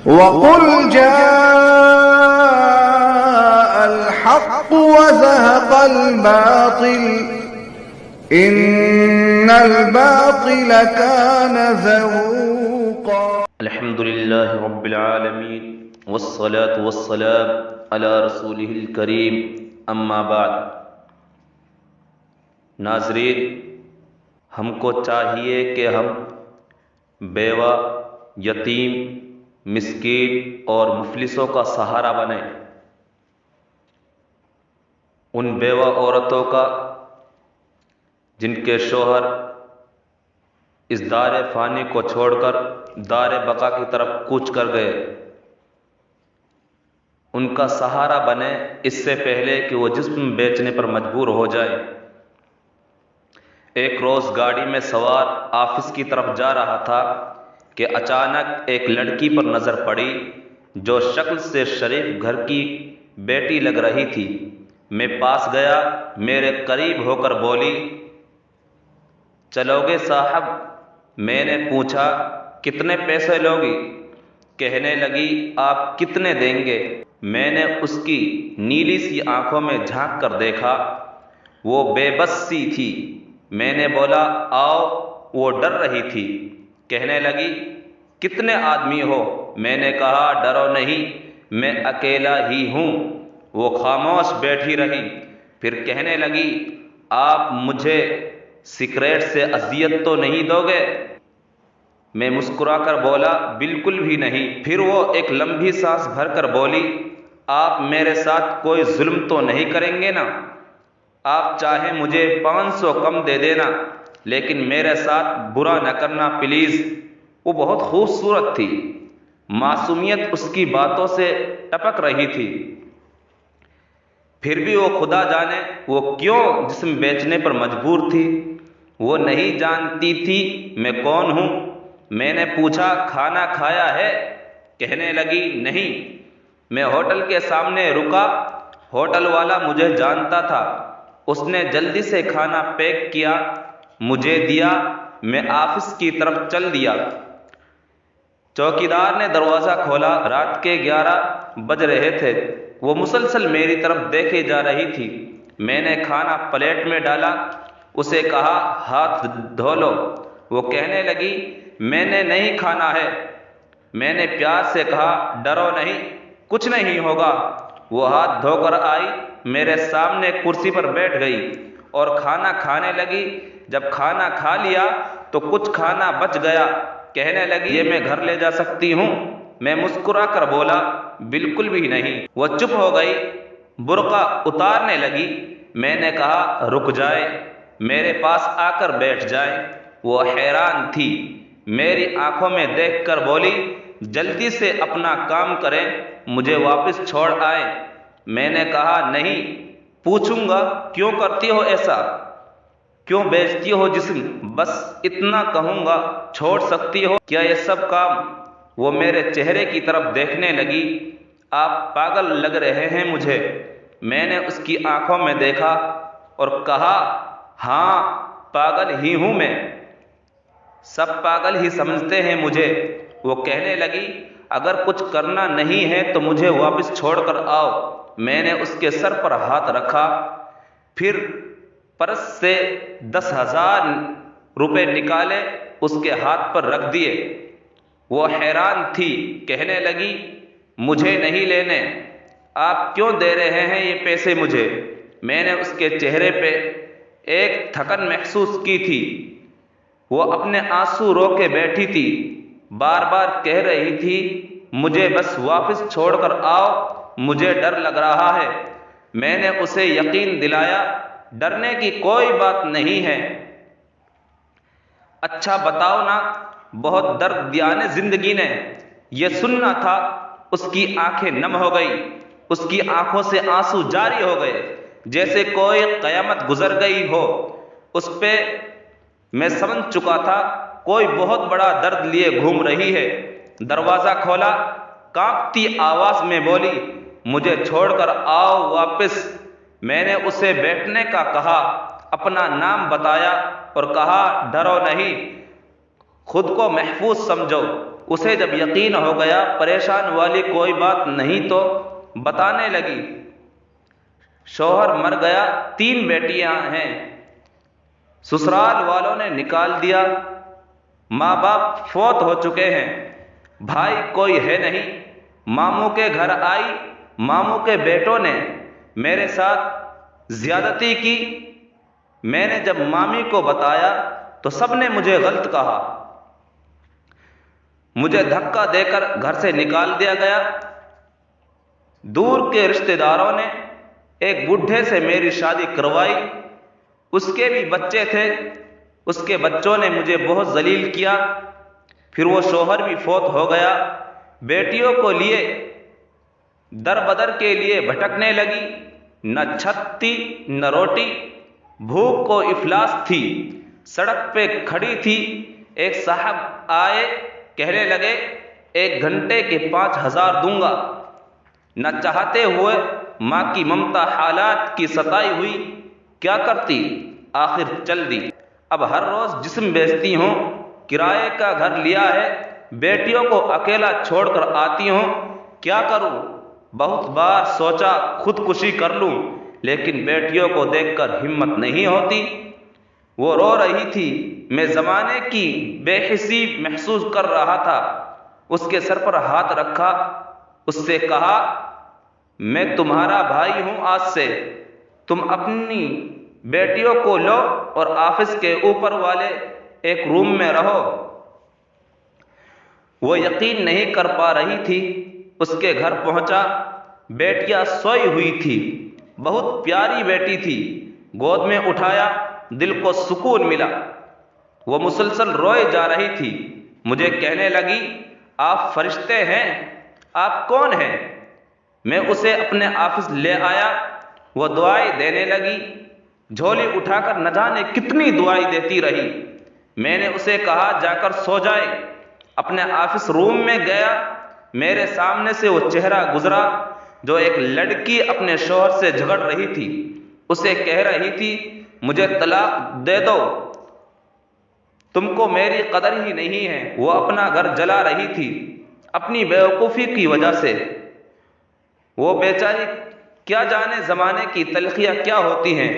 वक़ुल जाअल हक़्क़ु व ज़हक़ल बातिल इन्नल बातिल कान ज़हूक़ा। अल्हम्दुलिल्लाहि रब्बिल आलमीन वस्सलातु वस्सलाम अला रसूलिहिल करीम अम्मा बाद। नाज़रीन, हमको चाहिए कि हम बेवा, यतीम, मिस्कीन और मुफलिसों का सहारा बने। उन बेवा औरतों का जिनके शोहर इस दारे फ़ानी को छोड़कर दारे बका की तरफ कूच कर गए, उनका सहारा बने इससे पहले कि वो जिस्म बेचने पर मजबूर हो जाए। एक रोज़ गाड़ी में सवार ऑफिस की तरफ जा रहा था कि अचानक एक लड़की पर नज़र पड़ी जो शक्ल से शरीफ घर की बेटी लग रही थी। मैं पास गया, मेरे करीब होकर बोली, चलोगे साहब? मैंने पूछा, कितने पैसे लोगी? कहने लगी, आप कितने देंगे? मैंने उसकी नीली सी आंखों में झांक कर देखा, वो बेबस सी थी। मैंने बोला, आओ। वो डर रही थी। कहने लगी, कितने आदमी हो? मैंने कहा, डरो नहीं, मैं अकेला ही हूँ। वो खामोश बैठी रही, फिर कहने लगी, आप मुझे सिगरेट से अजियत तो नहीं दोगे? मैं मुस्कुराकर बोला, बिल्कुल भी नहीं। फिर वो एक लंबी सांस भरकर बोली, आप मेरे साथ कोई जुल्म तो नहीं करेंगे ना? आप चाहे मुझे 500 कम दे देना, लेकिन मेरे साथ बुरा न करना प्लीज़। वो बहुत खूबसूरत थी, मासूमियत उसकी बातों से टपक रही थी। फिर भी वो खुदा जाने वो क्यों जिस्म बेचने पर मजबूर थी। वो नहीं जानती थी मैं कौन हूँ। मैंने पूछा, खाना खाया है? कहने लगी, नहीं। मैं होटल के सामने रुका। होटल वाला मुझे जानता था। उसने जल्दी से खाना पैक किया, मुझे दिया। मैं ऑफिस की तरफ चल दिया। चौकीदार ने दरवाज़ा खोला। रात के 11 बज रहे थे। वो मुसलसल मेरी तरफ देखे जा रही थी। मैंने खाना प्लेट में डाला, उसे कहा, हाथ धो लो। वो कहने लगी, मैंने नहीं खाना है। मैंने प्यार से कहा, डरो नहीं, कुछ नहीं होगा। वो हाथ धोकर आई, मेरे सामने कुर्सी पर बैठ गई और खाना खाने लगी। जब खाना खा लिया तो कुछ खाना बच गया। कहने लगी, ये मैं घर ले जा सकती हूँ? मैं मुस्कुरा कर बोला, बिल्कुल भी नहीं। वो चुप हो गई, बुर्का उतारने लगी। मैंने कहा, रुक जाए, मेरे पास आकर बैठ जाए। वो हैरान थी। मेरी आंखों में देखकर बोली, जल्दी से अपना काम करें, मुझे वापस छोड़ आए। मैंने कहा, नहीं, पूछूंगा क्यों करती हो ऐसा, क्यों बेचती हो जिस्म? बस इतना कहूंगा, छोड़ सकती हो क्या ये सब काम? वो मेरे चेहरे की तरफ देखने लगी। आप पागल लग रहे हैं मुझे। मैंने उसकी आंखों में देखा और कहा, हाँ, पागल ही हूं मैं। सब पागल ही समझते हैं मुझे। वो कहने लगी, अगर कुछ करना नहीं है तो मुझे वापस छोड़कर आओ। मैंने उसके सर पर हाथ रखा, फिर पर्स से 10,000 रुपए निकाले, उसके हाथ पर रख दिए। वो हैरान थी, कहने लगी, मुझे नहीं लेने। आप क्यों दे रहे हैं ये पैसे मुझे? मैंने उसके चेहरे पे एक थकन महसूस की थी। वो अपने आंसू रोके बैठी थी, बार बार कह रही थी, मुझे बस वापस छोड़कर आओ, मुझे डर लग रहा है। मैंने उसे यकीन दिलाया, डरने की कोई बात नहीं है। अच्छा बताओ ना, बहुत दर्द दिया ने जिंदगी ने। यह सुनना था। उसकी आंखें नम हो गई, उसकी आंखों से आंसू जारी हो गए, जैसे कोई कयामत गुजर गई हो उस पे। मैं समझ चुका था, कोई बहुत बड़ा दर्द लिए घूम रही है। दरवाजा खोला, कांपती आवाज में बोली, मुझे छोड़कर आओ वापस। मैंने उसे बैठने का कहा, अपना नाम बताया और कहा, डरो नहीं, खुद को महफूज समझो। उसे जब यकीन हो गया परेशान वाली कोई बात नहीं तो बताने लगी, शौहर मर गया, 3 बेटियां हैं, ससुराल वालों ने निकाल दिया, माँ बाप फौत हो चुके हैं, भाई कोई है नहीं। मामू के घर आई, मामू के बेटों ने मेरे साथ ज्यादती की। मैंने जब मामी को बताया तो सबने मुझे गलत कहा, मुझे धक्का देकर घर से निकाल दिया गया। दूर के रिश्तेदारों ने एक बुढ़े से मेरी शादी करवाई, उसके भी बच्चे थे, उसके बच्चों ने मुझे बहुत जलील किया। फिर वो शौहर भी फौत हो गया। बेटियों को लिए दर बदर के लिए भटकने लगी, न छत थी न रोटी, भूख को इफलास थी, सड़क पे खड़ी थी। एक साहब आए, कहने लगे 1 घंटे के 5,000 दूंगा। न चाहते हुए माँ की ममता हालात की सताई हुई, क्या करती, आखिर चल दी। अब हर रोज जिस्म बेचती हूँ, किराए का घर लिया है, बेटियों को अकेला छोड़कर आती हूँ, क्या करूँ। बहुत बार सोचा खुदकुशी कर लूँ, लेकिन बेटियों को देखकर हिम्मत नहीं होती। वो रो रही थी, मैं जमाने की बेहिसी महसूस कर रहा था। उसके सर पर हाथ रखा, उससे कहा, मैं तुम्हारा भाई हूं, आज से तुम अपनी बेटियों को लो और ऑफिस के ऊपर वाले एक रूम में रहो। वो यकीन नहीं कर पा रही थी। उसके घर पहुंचा, बेटियां सोई हुई थी, बहुत प्यारी बेटी थी, गोद में उठाया, दिल को सुकून मिला। वो मुसलसल रोए जा रही थी। मुझे कहने लगी, आप फरिश्ते हैं, आप कौन हैं। मैं उसे अपने ऑफिस ले आया, वो दुआएं देने लगी, झोली उठाकर न जाने कितनी दुआएं देती रही। मैंने उसे कहा जाकर सो जाए। अपने ऑफिस रूम में गया, मेरे सामने से वो चेहरा गुजरा जो एक लड़की अपने शौहर से झगड़ रही थी, उसे कह रही थी, मुझे तलाक दे दो, तुमको मेरी कदर ही नहीं है। वो अपना घर जला रही थी अपनी बेवकूफ़ी की वजह से। वो बेचारी क्या जाने जमाने की तलखियाँ क्या होती हैं,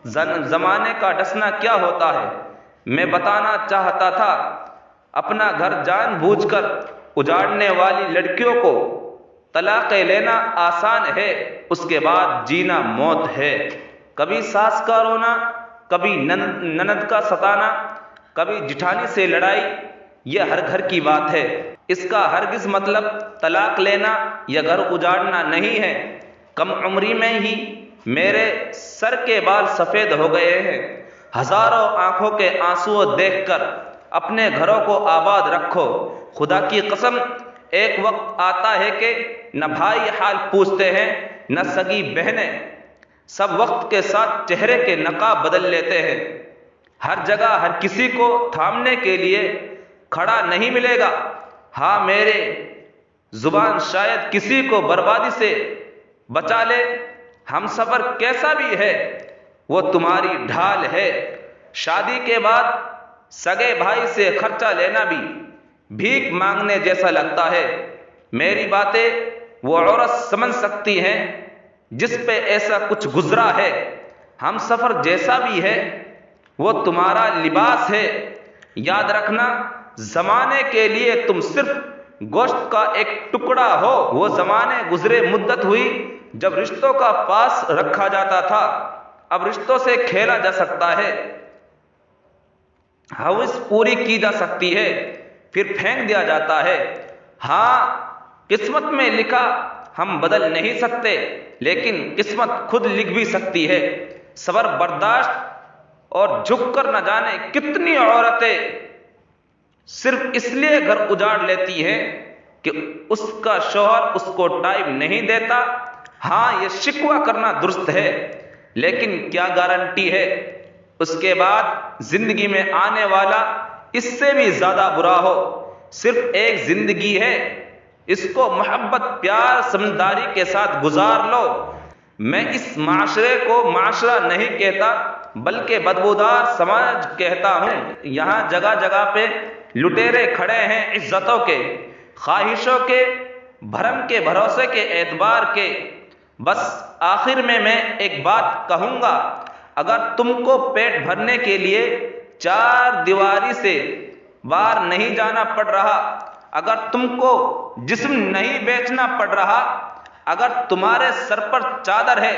जमाने का डसना क्या होता है। मैं बताना चाहता था, अपना घर जानबूझकर उजाड़ने वाली लड़कियों को तलाक लेना आसान है, उसके बाद जीना मौत है। कभी सास का रोना, कभी ननद का सताना, कभी जिठानी से लड़ाई, यह हर घर की बात है। इसका हरगिज मतलब तलाक लेना या घर उजाड़ना नहीं है। कम उम्री में ही मेरे सर के बाल सफेद हो गए हैं। हजारों आंखों के आंसू देखकर अपने घरों को आबाद रखो। खुदा की कसम, एक वक्त आता है कि न भाई हाल पूछते हैं, न सगी बहनें। सब वक्त के साथ चेहरे के नकाब बदल लेते हैं। हर जगह हर किसी को थामने के लिए खड़ा नहीं मिलेगा। हाँ, मेरे जुबान शायद किसी को बर्बादी से बचा ले। हम सफर कैसा भी है, वो तुम्हारी ढाल है। शादी के बाद सगे भाई से खर्चा लेना भी भीख मांगने जैसा लगता है। मेरी बातें वो औरत समझ सकती हैं जिस पे ऐसा कुछ गुजरा है। हम सफर जैसा भी है, वो तुम्हारा लिबास है। याद रखना, जमाने के लिए तुम सिर्फ गोश्त का एक टुकड़ा हो। वो जमाने गुजरे, मुद्दत हुई जब रिश्तों का पास रखा जाता था। अब रिश्तों से खेला जा सकता है, हवस पूरी की जा सकती है, फिर फेंक दिया जाता है। हाँ, किस्मत में लिखा हम बदल नहीं सकते, लेकिन किस्मत खुद लिख भी सकती है। सबर, बर्दाश्त और झुककर न जाने कितनी औरतें सिर्फ इसलिए घर उजाड़ लेती हैं कि उसका शौहर उसको टाइम नहीं देता। हाँ, यह शिकवा करना दुरुस्त है, लेकिन क्या गारंटी है उसके बाद जिंदगी में आने वाला इससे भी ज्यादा बुरा हो। सिर्फ एक जिंदगी है, इसको मोहब्बत, प्यार, समझदारी के साथ गुजार लो। मैं इस माशरे को माशरा नहीं कहता, बल्कि बदबूदार समाज कहता हूँ। यहाँ जगह जगह पे लुटेरे खड़े हैं इज्जतों के, ख्वाहिशों के, भरम के, भरोसे के, एतबार के। बस आखिर में मैं एक बात कहूँगा, अगर तुमको पेट भरने के लिए चार दीवारी से बाहर नहीं जाना पड़ रहा, अगर तुमको जिस्म नहीं बेचना पड़ रहा, अगर तुम्हारे सर पर चादर है,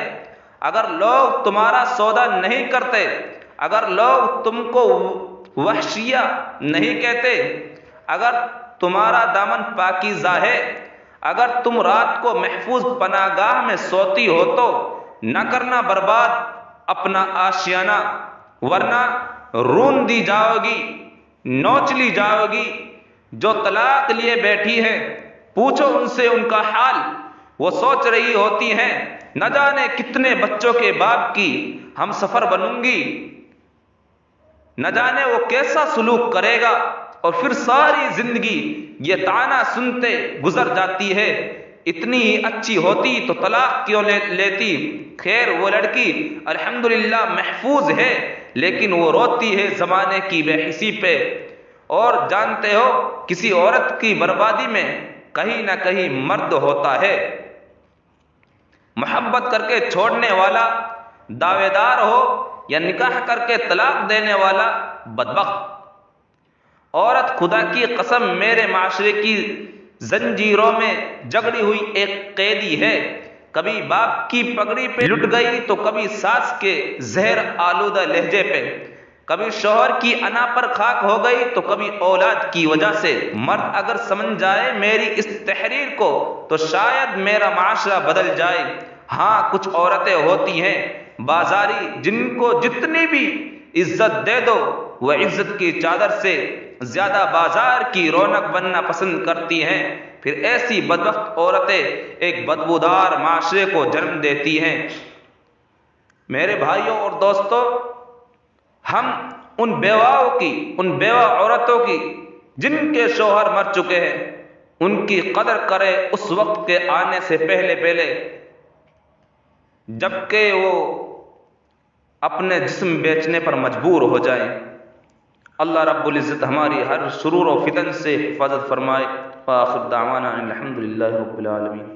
अगर लोग तुम्हारा सौदा नहीं करते, अगर लोग तुमको वहशिया नहीं कहते, अगर तुम्हारा दामन पाकीज़ा है, अगर तुम रात को महफूज पनागाह में सोती हो तो न करना बर्बाद अपना आशियाना, वरना रून दी जाओगी, नोच ली जाओगी। जो तलाक लिए बैठी है, पूछो उनसे उनका हाल। वो सोच रही होती हैं, न जाने कितने बच्चों के बाप की हम सफर बनूंगी, न जाने वो कैसा सुलूक करेगा। और फिर सारी जिंदगी ये ताना सुनते गुजर जाती है, इतनी ही अच्छी होती तो तलाक क्यों लेती। खैर वो लड़की अल्हम्दुलिल्लाह महफूज है, लेकिन वो रोती है जमाने की बेहिसी पे। और जानते हो, किसी औरत की बर्बादी में कहीं ना कहीं मर्द होता है। मोहब्बत करके छोड़ने वाला दावेदार हो या निकाह करके तलाक देने वाला बदबख्त। औरत खुदा की कसम मेरे माशरे की जंजीरों में जकड़ी हुई एक कैदी है। कभी बाप की पगड़ी पे लुट गई तो कभी सास के जहर आलूदा लहजे पे, कभी शौहर की अना पर खाक हो गई तो कभी औलाद की वजह से। मर्द अगर समझ जाए मेरी इस तहरीर को तो शायद मेरा माशरा बदल जाए। हाँ, कुछ औरतें होती हैं बाजारी, जिनको जितनी भी इज्जत दे दो वह इज्जत की चादर से ज्यादा बाजार की रौनक बनना पसंद करती हैं। फिर ऐसी बदबख्त औरतें एक बदबूदार माशरे को जन्म देती हैं। मेरे भाइयों और दोस्तों, हम उन बेवाओं की, उन बेवा औरतों की जिनके शौहर मर चुके हैं, उनकी कदर करें उस वक्त के आने से पहले पहले, जबकि वो अपने जिस्म बेचने पर मजबूर हो जाएं। अल्लाह रब्बुल इज़्ज़त हमारी हर शुरूर और फितन से हिफाजत फरमाए। आखिर दावाना अल्हम्दुलिल्लाहि रब्बिल आलमीन।